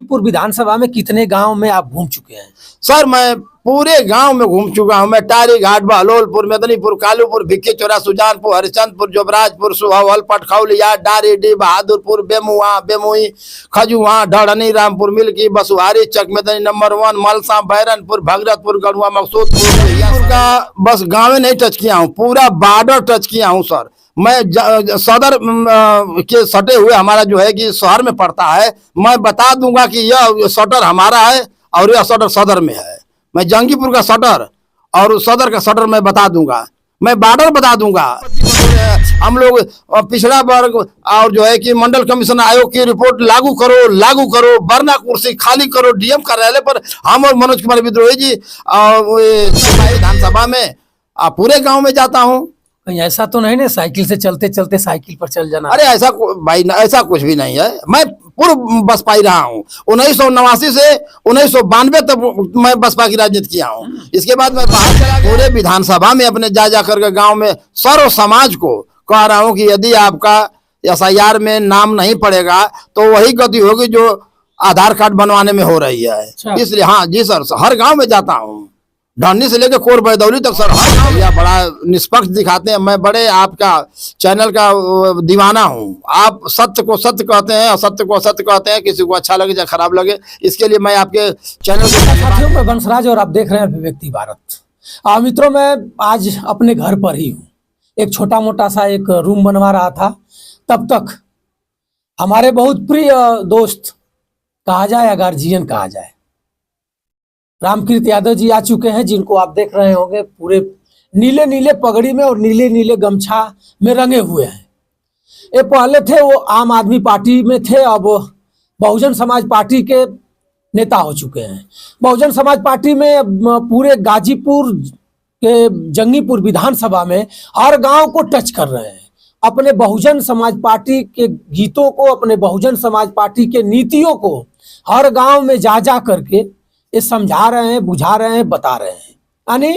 जंगीपुर विधानसभा में कितने गांव में आप घूम चुके हैं? सर मैं पूरे गांव में घूम चुका हूं। मैं टारी घाट, बहलोलपुर, मेदनीपुर, कालूपुर, भिक्की चौरा, सुजानपुर, हरिचंदपुर, जोबराजपुर, सुहावल, पटखौलिया, डारीडी, बहादुरपुर, बेमुआ, बेमुई, खजुआ, ढड़नी, रामपुर, मिल्की, बसुहारी, चकमेदनी नंबर 1, मलसा, बैरनपुर, भगरतपुर, गढ़ुआ, मकसूदपुर का बस गाँव नहीं टच किया हूँ, पूरा बॉर्डर टच किया हूँ सर। मैं सदर के सटे हुए हमारा जो है कि शहर में पड़ता है, मैं बता दूंगा कि यह सटर हमारा है और यह सटर सदर में है। मैं जंगीपुर का सटर और सदर का सटर मैं बता दूंगा, मैं बॉर्डर बता दूंगा। हम लोग पिछड़ा वर्ग और जो है कि मंडल कमीशन आयोग की रिपोर्ट लागू करो, वरना कुर्सी खाली करो। डीएम कार्यालय पर हम और मनोज कुमार विद्रोही जी विधानसभा में पूरे गांव में जाता हूं। कहीं ऐसा तो नहीं ना साइकिल से चलते चलते साइकिल पर चल जाना? अरे ऐसा भाई ऐसा कुछ भी नहीं है। मैं पूर्व बसपा ही रहा हूँ, 1989 से 1992 तक मैं बसपा की राजनीति किया हूँ। इसके बाद मैं बाहर चला गया। पूरे विधानसभा में अपने जा करके गांव में सर्व समाज को कह रहा हूँ कि यदि आपका एसआईआर में नाम नहीं पड़ेगा तो वही गति होगी जो आधार कार्ड बनवाने में हो रही है। इसलिए हाँ जी सर, हर गाँव में जाता हूँ, ढन्नी से लेकर कोर बैदौली तक सर। भैया बड़ा निष्पक्ष दिखाते हैं। मैं बड़े आपका चैनल का दीवाना हूं। आप सत्य को सत्य कहते हैं, असत्य को असत्य कहते हैं, किसी को अच्छा लगे या खराब लगे, इसके लिए मैं आपके चैनल को साथियों मैं बंसराज और आप देख रहे हैं अभिव्यक्ति भारत। मित्रों मैं आज अपने घर पर ही हूँ, एक छोटा मोटा सा एक रूम बनवा रहा था। तब तक हमारे बहुत प्रिय दोस्त कहा जाए या गार्जियन कहा जाए, रामकृत यादव जी आ चुके हैं, जिनको आप देख रहे होंगे पूरे नीले नीले पगड़ी में और नीले नीले गमछा में रंगे हुए हैं। ये पहले थे वो आम आदमी पार्टी में थे, अब बहुजन समाज पार्टी के नेता हो चुके हैं। बहुजन समाज पार्टी में पूरे गाजीपुर के जंगीपुर विधानसभा में हर गांव को टच कर रहे हैं। अपने बहुजन समाज पार्टी के गीतों को, अपने बहुजन समाज पार्टी के नीतियों को हर गाँव में जा करके ये समझा रहे हैं, बुझा रहे हैं, बता रहे हैं। यानी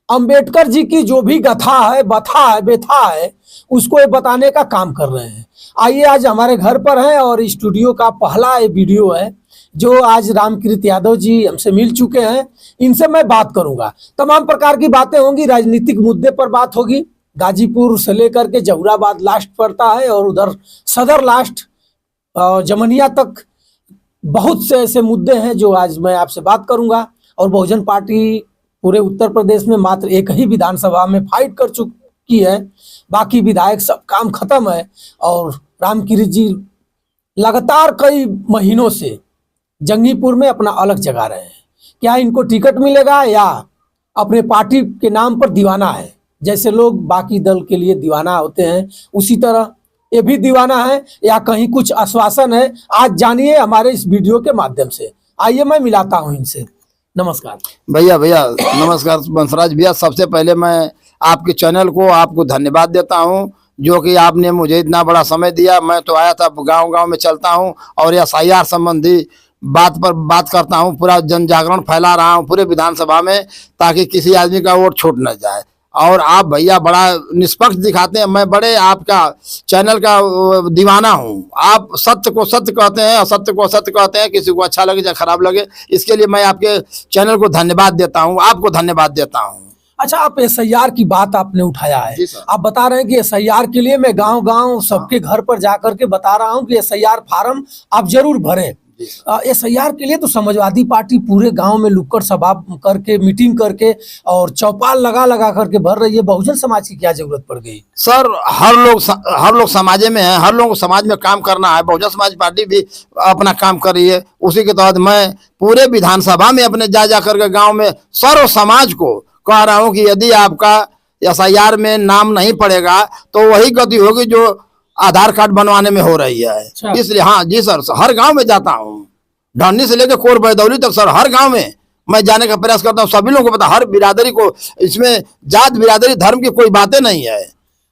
अंबेडकर जी की जो भी गाथा है, व्यथा है, उसको ये बताने का काम कर रहे हैं। आइए आज हमारे घर पर हैं और स्टूडियो का पहला ये वीडियो है जो आज रामकृत यादव जी हमसे मिल चुके हैं। इनसे मैं बात करूंगा, तमाम प्रकार की बातें होंगी, राजनीतिक मुद्दे पर बात होगी। गाजीपुर से लेकर के जहुराबाद लास्ट पड़ता है और उधर सदर लास्ट जमनिया तक बहुत से ऐसे मुद्दे हैं जो आज मैं आपसे बात करूंगा। और बहुजन पार्टी पूरे उत्तर प्रदेश में मात्र एक ही विधानसभा में फाइट कर चुकी है, बाकी विधायक सब काम खत्म है। और रामकृत जी लगातार कई महीनों से जंगीपुर में अपना अलग जगा रहे हैं। क्या इनको टिकट मिलेगा या अपने पार्टी के नाम पर दीवाना है? जैसे लोग बाकी दल के लिए दीवाना होते हैं, उसी तरह ये भी दीवाना है या कहीं कुछ आश्वासन है? आज जानिए हमारे इस वीडियो के माध्यम से। आइए मैं मिलाता हूं इनसे। नमस्कार भैया नमस्कार बंसराज भैया। सबसे पहले मैं आपके चैनल को आपको धन्यवाद देता हूं, जो कि आपने मुझे इतना बड़ा समय दिया। मैं तो आया था, गांव में चलता हूं और एसआईआर संबंधी बात पर बात करता हूं, पूरा जन जागरण फैला रहा हूं पूरे विधानसभा में, ताकि किसी आदमी का वोट छूट न जाए। और आप भैया बड़ा निष्पक्ष दिखाते हैं। मैं बड़े आपका चैनल का दीवाना हूं। आप सत्य को सत्य कहते हैं, असत्य को असत्य कहते हैं, किसी को अच्छा लगे या खराब लगे, इसके लिए मैं आपके चैनल को धन्यवाद देता हूं, आपको धन्यवाद देता हूं। अच्छा, आप एसआईआर की बात आपने उठाया है, आप बता रहे हैं कि एसआईआर के लिए मैं गांव सबके घर पर जाकर के बता रहा हूं कि एसआईआर फार्म आप जरूर भरें। एसआईआर के लिए तो समाजवादी पार्टी पूरे गांव में लुक्कड़ सभा करके, मीटिंग करके और चौपाल लगा करके भर रही है। बहुजन समाज की क्या जरूरत पड़ गई? सर हर लोग समाज में है, हर लोगों को समाज में काम करना है। बहुजन समाज पार्टी भी अपना काम कर रही है। उसी के तहत मैं पूरे विधानसभा में अपने जा करके गाँव में सर्व समाज को कह रहा हूँ कि यदि आपका एसआईआर में नाम नहीं पड़ेगा तो वही गति होगी जो आधार कार्ड बनवाने में हो रही है। इसलिए हाँ जी सर, हर गांव में जाता हूँ, ढन्नी से लेकर कोर बैदौली तक सर, हर गांव में मैं जाने का प्रयास करता हूँ। सभी लोगों को पता, हर बिरादरी को, इसमें जात बिरादरी धर्म की कोई बातें नहीं है।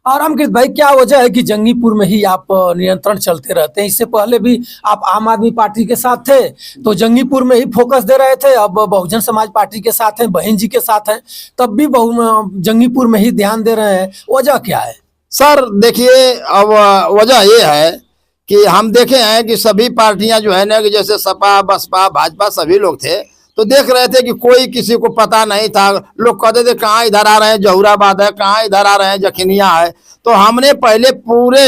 और रामकृत भाई क्या वजह है कि जंगीपुर में ही आप नियंत्रण चलते रहते हैं? इससे पहले भी आप आम आदमी पार्टी के साथ थे तो जंगीपुर में ही फोकस दे रहे थे, अब बहुजन समाज पार्टी के साथ हैं, बहन जी के साथ हैं, तब भी जंगीपुर में ही ध्यान दे रहे हैं। वजह क्या है? सर देखिए, अब वजह ये है कि हम देखे हैं कि सभी पार्टियां जो है ना, कि जैसे सपा बसपा भाजपा सभी लोग थे, तो देख रहे थे कि कोई किसी को पता नहीं था। लोग कहते थे कहाँ इधर आ रहे हैं जहुराबाद है, कहाँ इधर आ रहे हैं जखनिया है। तो हमने पहले पूरे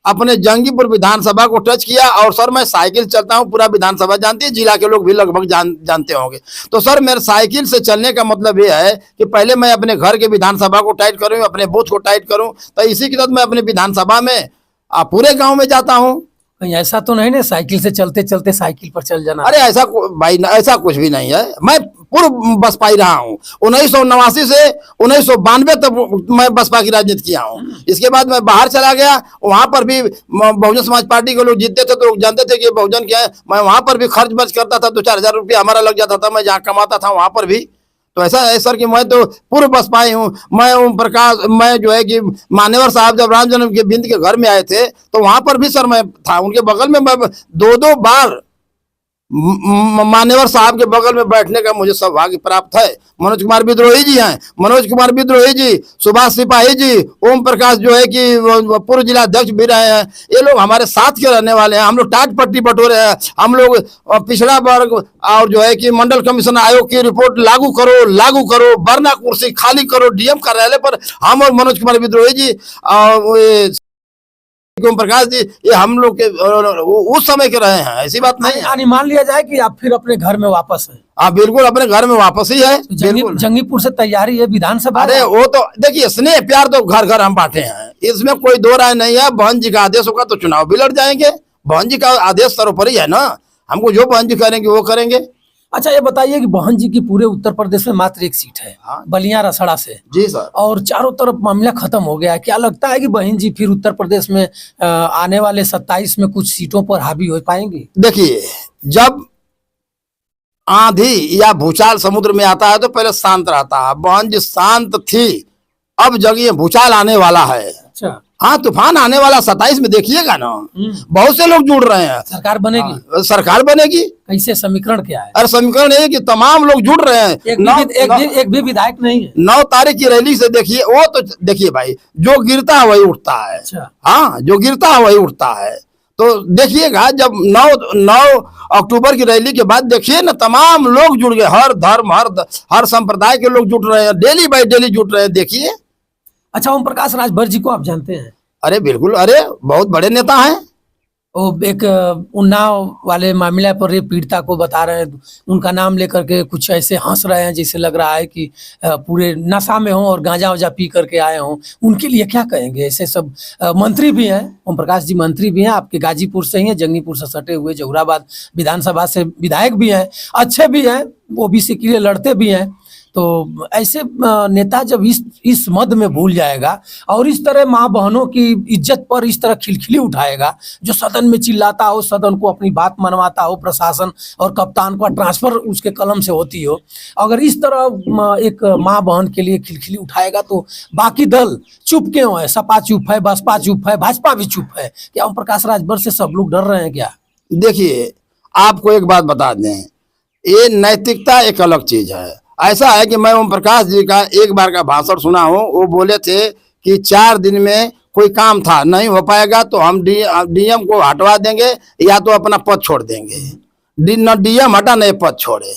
अपने जंगीपुर विधानसभा को टच किया। और सर मैं साइकिल चलता हूँ, पूरा विधानसभा जानती है, जिला के लोग भी लगभग जानते होंगे। तो सर मेरे साइकिल से चलने का मतलब ये है कि पहले मैं अपने घर के विधानसभा को टाइट करूँ, अपने बूथ को टाइट करूँ। तो इसी के तहत मैं अपने विधानसभा में पूरे गाँव में जाता हूँ। कहीं ऐसा तो नहीं ना साइकिल से चलते चलते साइकिल पर चल जाना? अरे ऐसा भाई ऐसा कुछ भी नहीं है। मैं पूर्व बसपा ही रहा हूँ, 1989 से 1992 तक मैं बसपा की राजनीति किया हूँ। इसके बाद मैं बाहर चला गया, वहां पर भी बहुजन समाज पार्टी के लोग जीतते थे तो लोग जानते थे कि बहुजन क्या है। मैं वहां पर भी खर्च बर्च करता था, 2-4 हजार रुपया हमारा लग जाता था, मैं जहाँ कमाता था वहां पर भी। तो ऐसा है सर कि मैं तो पूर्व बसपा ही हूँ। मैं ओम प्रकाश, मैं जो है कि मान्यवर साहब जब राम जन्म के बिंद के घर में आए थे तो वहां पर भी सर मैं था, उनके बगल में मैं 2-2 बार मान्यवर साहब के बगल में बैठने का मुझे सौभाग्य प्राप्त है। मनोज कुमार विद्रोही जी हैं, मनोज कुमार विद्रोही जी, सुभाष सिपाही जी, ओम प्रकाश जो है कि पूर्व जिला अध्यक्ष भी रहे हैं। ये लोग हमारे साथ के रहने वाले हैं। हम लोग टाट पट्टी बटोरे हैं। हम लोग पिछड़ा वर्ग और जो है कि मंडल कमीशन आयोग की रिपोर्ट लागू करो, वरना कुर्सी खाली करो, डीएम कार्यालय पर हम और मनोज कुमार विद्रोही जी और ओम प्रकाश जी, ये हम लोग के उस समय के रहे हैं। ऐसी बात नहीं है। यानी मान लिया जाए कि आप फिर अपने घर में वापस हैं? हाँ बिल्कुल, अपने घर में वापस ही है। बिल्कुल जंगीपुर से तैयारी है विधानसभा? अरे वो तो देखिए, स्नेह प्यार तो घर घर हम बांटे हैं, इसमें कोई दो राय नहीं है। बहन जी का आदेश होगा तो चुनाव भी लड़ जाएंगे। बहन जी का आदेश सर्वोपरि है ना, हमको जो बहन जी करेंगे वो करेंगे। अच्छा ये बताइए कि बहन जी की पूरे उत्तर प्रदेश में मात्र एक सीट है, हाँ। बलिया रसड़ा से। जी सर। और चारों तरफ मामला खत्म हो गया है। क्या लगता है कि बहन जी फिर उत्तर प्रदेश में आने वाले 27 में कुछ सीटों पर हावी हो पाएंगे? देखिए, जब आंधी या भूचाल समुद्र में आता है तो पहले शांत रहता है। बहन जी शांत थी, अब जगह भूचाल आने वाला है। अच्छा। हाँ, तूफान आने वाला 27 में, देखिएगा ना। बहुत से लोग जुड़ रहे हैं। सरकार बनेगी? हाँ, सरकार बनेगी। कैसे, समीकरण क्या है? अरे समीकरण है कि तमाम लोग जुड़ रहे हैं। एक भी विधायक नहीं है? 9 तारीख की रैली से देखिए, वो तो देखिए भाई, जो गिरता है वही उठता है। अच्छा। हाँ, जो गिरता है वही उठता है। तो देखिएगा, जब 9 अक्टूबर की रैली के बाद देखिए ना, तमाम लोग जुड़ गए। हर धर्म हर संप्रदाय के लोग जुड़ रहे हैं, डेली बाई डेली जुड़ रहे हैं। देखिए। अच्छा, ओम प्रकाश राजभर जी को आप जानते हैं? अरे बिल्कुल, अरे बहुत बड़े नेता हैं। वो एक उन्नाव वाले मामले पर रेप पीड़िता को बता रहे हैं, उनका नाम लेकर के कुछ ऐसे हंस रहे हैं जैसे लग रहा है कि पूरे नशा में हों और गांजा वाजा पी करके आए हों। उनके लिए क्या कहेंगे? ऐसे सब मंत्री भी हैं, ओम प्रकाश जी मंत्री भी हैं, आपके गाजीपुर से ही हैं, जंगीपुर से सटे हुए, जहुराबाद विधानसभा से विधायक भी हैं, अच्छे भी हैं, ओबीसी के लिए लड़ते भी हैं। तो ऐसे नेता जब इस मद में भूल जाएगा और इस तरह माँ बहनों की इज्जत पर इस तरह खिलखिली उठाएगा, जो सदन में चिल्लाता हो, सदन को अपनी बात मनवाता हो, प्रशासन और कप्तान का ट्रांसफर उसके कलम से होती हो, अगर इस तरह एक माँ बहन के लिए खिलखिली उठाएगा तो बाकी दल चुप क्यों है? सपा चुप है, बसपा चुप है, भाजपा भी चुप है। क्या ओम प्रकाश राजभर से सब लोग डर रहे हैं क्या? देखिए, आपको एक बात बता दें, ये नैतिकता एक अलग चीज है। ऐसा है कि मैं ओम प्रकाश जी का एक बार का भाषण सुना हूँ। वो बोले थे कि 4 दिन में कोई काम था, नहीं हो पाएगा तो हम डीएम को हटवा देंगे या तो अपना पद छोड़ देंगे। न डीएम हटा न पद छोड़े।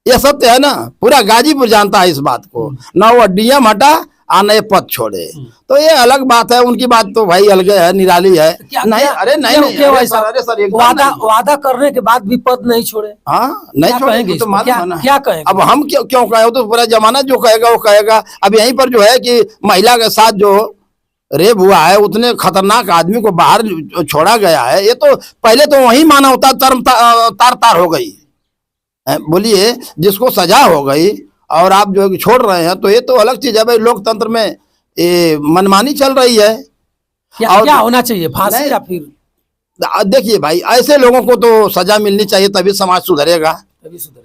ये सत्य है ना, पूरा गाजीपुर जानता है इस बात को। न वो डीएम हटा और नए पद छोड़े। तो ये अलग बात है, उनकी बात तो भाई अलग है, निराली है। नहीं, अरे नहीं, अरे सर, वादा करने के बाद भी पद नहीं छोड़े। हाँ, नहीं छोड़ेंगे तो क्या कहेंगे? अब हम क्यों कहें? तो पूरा जमाना जो कहेगा वो कहेगा। अब यहीं पर जो है कि महिला के साथ जो रेप हुआ है, उतने खतरनाक आदमी को बाहर छोड़ा गया है। ये तो पहले तो वही मानवता तार हो गई। बोलिए, जिसको सजा हो गई और आप जो छोड़ रहे हैं, तो ये तो अलग चीज है भाई। लोकतंत्र में ये मनमानी चल रही है। क्या होना चाहिए, फांसी या फिर? देखिए भाई, ऐसे लोगों को तो सजा मिलनी चाहिए, तभी समाज सुधरेगा।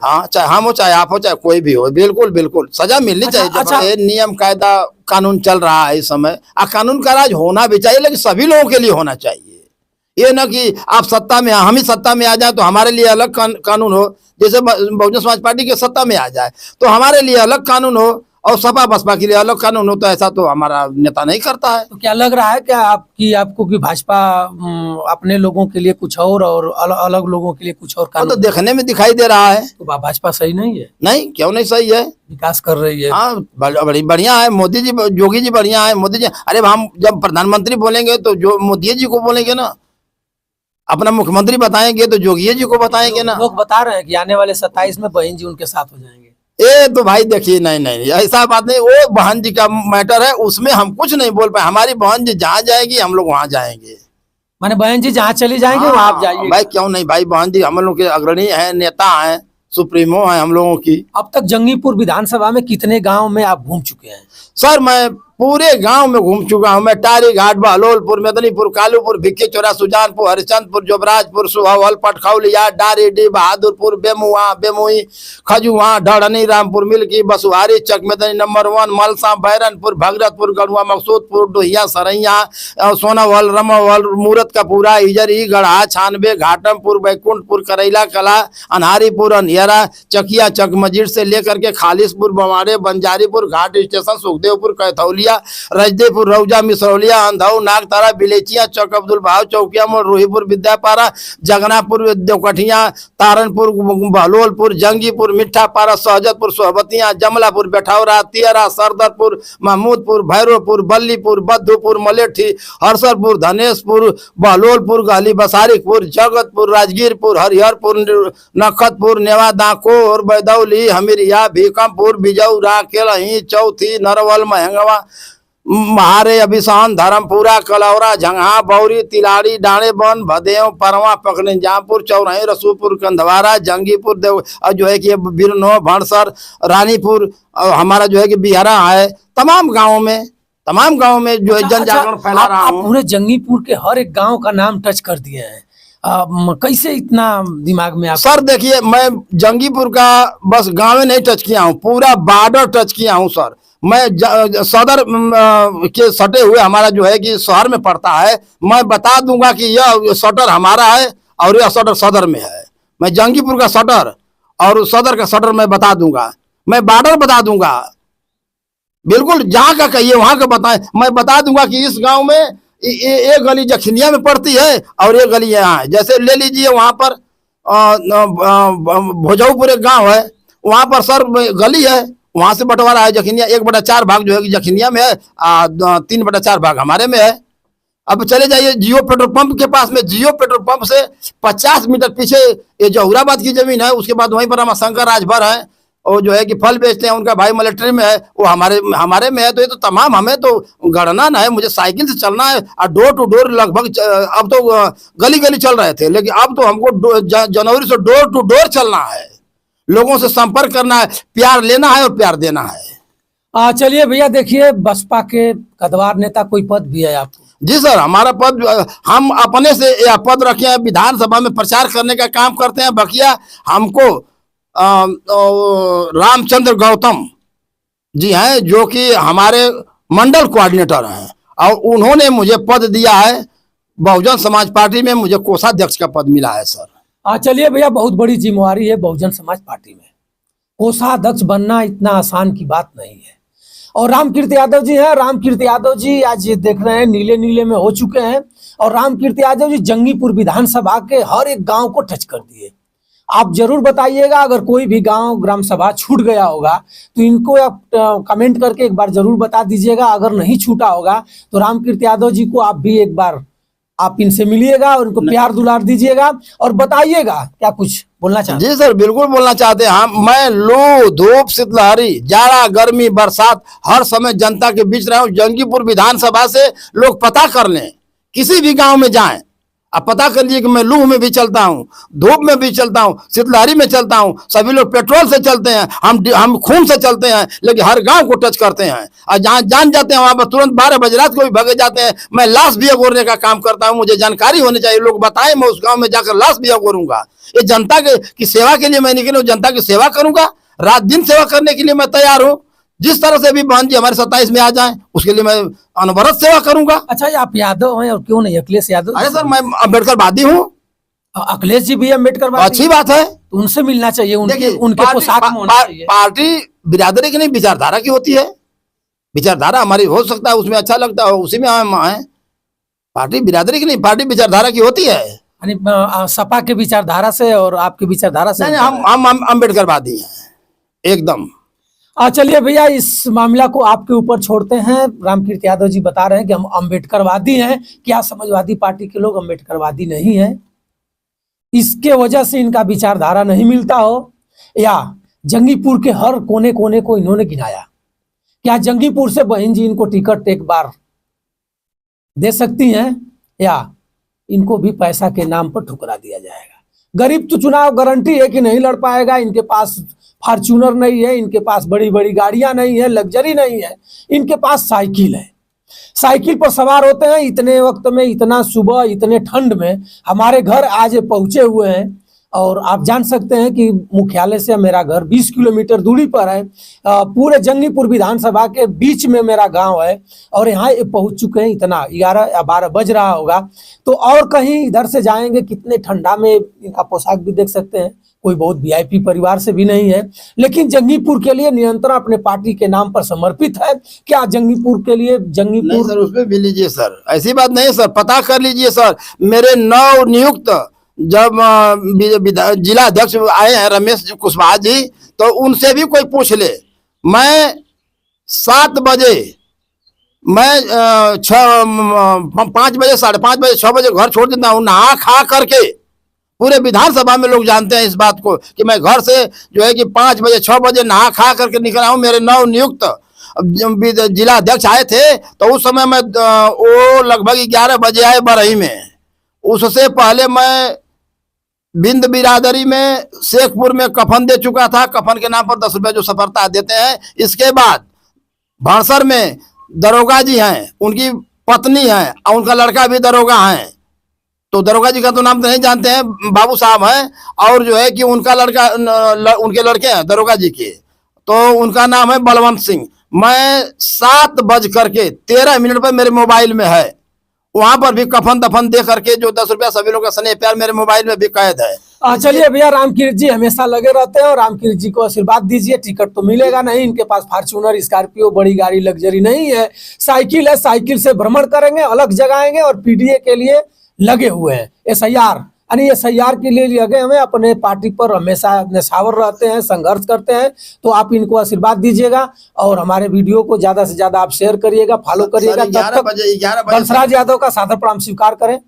हाँ, चाहे हम हो, चाहे आप हो, चाहे कोई भी हो, बिल्कुल बिल्कुल सजा मिलनी चाहिए। अच्छा, नियम कायदा कानून चल रहा है इस समय, कानून का राज होना भी चाहिए, लेकिन सभी लोगों के लिए होना चाहिए। ये ना कि आप सत्ता में, हम ही सत्ता में आ जाए तो हमारे लिए अलग कानून हो। जैसे बहुजन समाज पार्टी के सत्ता में आ जाए तो हमारे लिए अलग कानून हो और सपा बसपा के लिए अलग कानून होता है, ऐसा तो हमारा नेता नहीं करता है। तो क्या लग रहा है क्या आपको कि भाजपा अपने लोगों के लिए कुछ और अलग लोगों के लिए कुछ और वो तो कानून, देखने में दिखाई दे रहा है। तो भाजपा सही नहीं है? नहीं, क्यों नहीं सही है, विकास कर रही है। हाँ बड़ी बढ़िया है। मोदी जी, योगी जी बढ़िया है। मोदी जी, अरे हम जब प्रधानमंत्री बोलेंगे तो जो मोदी जी को बोलेंगे ना, अपना मुख्यमंत्री बताएंगे तो योगी जी को बताएंगे ना। लोग बता रहे हैं कि आने वाले 27 में बहन जी उनके साथ हो जाएंगे। ये तो भाई देखिए, नहीं नहीं ऐसा बात नहीं, वो बहन जी का मैटर है, उसमें हम कुछ नहीं बोल पाए। हमारी बहन जी जहाँ जाएगी हम लोग वहां जाएंगे। माने बहन जी जहाँ चली जाएंगे वहां आप जाइए। भाई क्यों नहीं भाई, बहन जी हम लोग के अग्रणी है, नेता है, सुप्रीमो है हम लोगों की। अब तक जंगीपुर विधानसभा में कितने गांव में आप घूम चुके हैं? सर मैं पूरे गांव में घूम चुका हूं। मैं टारी घाट, बहलोलपुर, मेदनीपुर, कालूपुर, भिक्की चौरा, सुजानपुर, हरिचंदपुर, जोबराजपुर, सुहावल, पटखौलिया, डारीडीह, बहादुरपुर, बेमुआ, बेमुई, खजुआ, ढड़नी, रामपुर, मिल्की, बसुहारी, चक, मेदनी नंबर 1, मलसा, बैरनपुर, भगरतपुर, गढ़ुआ, मकसूदपुर, डोहिया, सरैया, सोनावल, रमावल, मूरत का पूरा, इजरी, गढ़ा, छानबे, घाटमपुर, बैकुंठपुर, करैला कला, अनहारीपुर, अनहियरा, चकिया, चक मस्जिद से लेकर के खालिसपुर, बवाड़े, बंजारीपुर, घाट स्टेशन, सुखदेवपुर, कैथौलिया, रजदेपुर, रौजा, मिसरौलिया, अंधौ, नागतारा, बिलेचिया, चौक अब्दुल भाव, चौकिया मोड़, रोहीपुर, विद्यापारा, जगनापुर, देवकठिया, तारनपुर, बहलोलपुर, जंगीपुर, मिठापारा, सहजतपुर, सोहबतिया, जमलापुर, बैठावरा, तियरा, सरदरपुर, महमूदपुर, भैरवपुर, बल्लीपुर, बद्धुपुर, मलेठी, हरसरपुर, धनेशपुर, बहलोलपुर, गहली, बसारिकपुर, जगतपुर, राजगीरपुर, हरिहरपुर, नखतपुर, नेवा, दाकोर, बैदौली, हमीरिया, भीकमपुर, बिजौरा, केलही, चौथी, नरवल, महंगवा, महारे, अभिसान, धर्मपुरा, कलौरा, झंगहा, बौरी, तिलाड़ी, डाणेबन, भदेव, परवा, पकड़े, जामपुर, चौराही, रसूलपुर, कंधवारा, जंगीपुर, देव और जो है कि बिरनो, भड़सर, रानीपुर, और हमारा जो है कि बिहारा है। तमाम गाँव में जो है जन जागरण फैला रहा आप हूँ। पूरे जंगीपुर के हर एक गांव का नाम टच कर दिए हैं। कैसे इतना दिमाग में आप? सर देखिए, मैं जंगीपुर का बस गाँव नहीं टच किया हूँ, पूरा बॉर्डर टच किया हूँ सर। मैं सदर के सटे हुए हमारा जो है कि शहर में पड़ता है, मैं बता दूंगा कि यह सटर हमारा है और यह सटर सदर में है। मैं जंगीपुर का सटर और सदर का सटर मैं बता दूंगा, मैं बॉर्डर बता दूंगा, बिल्कुल जहाँ का कहिए वहां का बताएं। मैं बता दूंगा कि इस गांव में एक गली जखनिया में पड़ती है और एक गली यहाँ है। जैसे ले लीजिए वहां पर भोजौपुर एक गांव है, वहां पर सर गली है, वहां से बंटवारा है। जखनिया 1/4 भाग जो है कि जखनिया में है, 3/4 भाग हमारे में है। अब चले जाइए जियो पेट्रोल पंप के पास में, जियो पेट्रोल पंप से 50 मीटर पीछे ये जहुराबाद की जमीन है। उसके बाद वहीं पर हम शंकर राजभर है, और जो है कि फल बेचते हैं, उनका भाई मिलिट्री में है, वो हमारे में है। तो ये तो तमाम, हमें तो गणना ना है, मुझे साइकिल से चलना है और डोर टू डोर लगभग। अब तो गली गली चल रहे थे, लेकिन अब तो हमको जनवरी से डोर टू डोर चलना है, लोगों से संपर्क करना है, प्यार लेना है और प्यार देना है। चलिए भैया, देखिए बसपा के कद्दावर नेता कोई पद भी है आपको? जी सर, हमारा पद, हम अपने से यह पद रखे हैं, विधानसभा में प्रचार करने का काम करते हैं। बकिया हमको रामचंद्र गौतम जी हैं, जो कि हमारे मंडल कोऑर्डिनेटर हैं, और उन्होंने मुझे पद दिया है। बहुजन समाज पार्टी में मुझे कोषाध्यक्ष का पद मिला है सर। चलिए भैया, बहुत बड़ी जिम्मेवारी है बहुजन समाज पार्टी में। कोषाध्यक्ष बनना इतना आसान की बात नहीं है। और रामकीर्ति यादव जी हैं, रामकीर्ति यादव जी आज ये देख रहे हैं नीले नीले में हो चुके हैं, और रामकीर्ति यादव जी जंगीपुर विधानसभा के हर एक गांव को टच कर दिए। आप जरूर बताइएगा, अगर कोई भी गांव ग्राम सभा छूट गया होगा तो इनको आप कमेंट करके एक बार जरूर बता दीजिएगा। अगर नहीं छूटा होगा तो रामकीर्ति यादव जी को आप भी एक बार आप इनसे मिलिएगा और उनको प्यार दुलार दीजिएगा और बताइएगा क्या कुछ बोलना चाहते हैं। जी सर, बिल्कुल बोलना चाहते हैं हम। मैं लू, धूप, शीतलहरी, जाड़ा, गर्मी, बरसात, हर समय जनता के बीच रहा हूँ। जंगीपुर विधानसभा से लोग पता कर लें, किसी भी गांव में जाएं, आप पता कर लीजिए कि मैं लू में भी चलता हूँ, धूप में भी चलता हूँ, शीतलहरी में चलता हूँ। सभी लोग पेट्रोल से चलते हैं, हम खून से चलते हैं, लेकिन हर गांव को टच करते हैं। और जहाँ जान जाते हैं वहां पर तुरंत 12 बजे रात को भी भगे जाते हैं। मैं लाश भी अगोरने का काम करता हूँ, मुझे जानकारी होनी चाहिए, लोग बताएं, मैं उस गाँव में जाकर लाश भी अगोरूंगा। ये जनता की सेवा के लिए मैं निकलूँ, जनता की सेवा करूंगा, रात दिन सेवा करने के लिए मैं तैयार हूँ। जिस तरह से भी बहन जी हमारे 27 में आ जाएं, उसके लिए मैं अनवरत सेवा करूंगा। अच्छा, ये आप यादव हैं और क्यों नहीं अखिलेश यादव? अरे सर, मैं अम्बेडकरवादी हूँ। अखिलेश जी भी अम्बेडकर, अच्छी बात है, तो उनसे मिलना चाहिए, उनके पोशाक में होना चाहिए। पार्टी बिरादरी की नहीं, विचारधारा की होती है। विचारधारा हमारी हो सकता है, उसमें अच्छा लगता है, उसी में हम हैं। पार्टी बिरादरी की नहीं, पार्टी विचारधारा की होती है। यानी सपा के विचारधारा से और आपकी विचारधारा से नहीं नहीं, हम अम्बेडकरवादी हैं एकदम। चलिए भैया, इस मामला को आपके ऊपर छोड़ते हैं। रामकीर्ति यादव जी बता रहे हैं कि हम अम्बेडकरवादी हैं। क्या समाजवादी पार्टी के लोग अम्बेडकरवादी नहीं हैं? इसके वजह से इनका विचारधारा नहीं मिलता हो, या जंगीपुर के हर कोने कोने को इन्होंने गिनाया? क्या जंगीपुर से बहन जी इनको टिकट एक बार दे सकती हैं, या इनको भी पैसा के नाम पर ठुकरा दिया जाएगा? गरीब तो चुनाव गारंटी है कि नहीं लड़ पाएगा। इनके पास फॉर्च्यूनर नहीं है, इनके पास बड़ी बड़ी गाड़ियां नहीं है, लग्जरी नहीं है, इनके पास साइकिल है। साइकिल पर सवार होते हैं, इतने वक्त में, इतना सुबह, इतने ठंड में हमारे घर आज पहुंचे हुए हैं। और आप जान सकते हैं कि मुख्यालय से मेरा घर 20 किलोमीटर दूरी पर है। पूरे जंगीपुर विधानसभा के बीच में मेरा गांव है, और यहाँ ये पहुंच चुके हैं। इतना 11 या 12 बज रहा होगा, तो और कहीं इधर से जाएंगे, कितने ठंडा में। इनका पोशाक भी देख सकते हैं, कोई बहुत वीआईपी परिवार से भी नहीं है। लेकिन जंगीपुर के लिए नियंत्रण अपने पार्टी के नाम पर समर्पित है। क्या जंगीपुर के लिए नहीं जंगीपुर सर, उसमें भी लीजिए सर, ऐसी बात नहीं सर, पता कर लीजिए सर। मेरे नव नियुक्त जब जिला अध्यक्ष आए हैं रमेश कुशवाहा जी, तो उनसे भी कोई पूछ ले। मैं 7 बजे, मैं 5 बजे, 5:30 बजे, 6 बजे घर छोड़ देता हूँ, नहा खा करके। पूरे विधानसभा में लोग जानते हैं इस बात को कि मैं घर से जो है कि 5 बजे, 6 बजे नहा खा करके निकला हूँ। मेरे नव नियुक्त जिला अध्यक्ष आए थे, तो उस समय मैं वो लगभग 11 बजे आए बरही में। उससे पहले मैं बिंद बिरादरी में शेखपुर में कफन दे चुका था। कफन के नाम पर 10 रुपये जो सफरता देते हैं। इसके बाद भाड़सर में दरोगा जी हैं, उनकी पत्नी है और उनका लड़का भी दरोगा है। तो दरोगा जी का तो नाम तो नहीं जानते हैं, बाबू साहब हैं। और जो है कि उनका लड़का, उनके लड़के हैं दरोगा जी के, तो उनका नाम है बलवंत सिंह। मैं 7:13 पर मेरे मोबाइल में है, वहां पर भी कफन दफन दे करके जो 10 रुपया सभी लोग का स्नेह प्यार मेरे मोबाइल में भी कैद है। चलिए भैया, रामकीर्ति जी हमेशा लगे रहते हैं, और रामकीर्ति जी को आशीर्वाद दीजिए। टिकट तो मिलेगा नहीं, इनके पास फॉर्च्यूनर, स्कॉर्पियो, बड़ी गाड़ी, लग्जरी नहीं है। साइकिल है, साइकिल से भ्रमण करेंगे, अलग जगाएंगे, और पीडीए के लिए लगे हुए हैं। एसआईआर यानी एसआईआर के लिए लगे हुए, अपने पार्टी पर हमेशा निछावर रहते हैं, संघर्ष करते हैं। तो आप इनको आशीर्वाद दीजिएगा, और हमारे वीडियो को ज्यादा से ज्यादा आप शेयर करिएगा, फॉलो करिएगा। 11 बजे बंसराज यादव का सादर प्रणाम स्वीकार करें।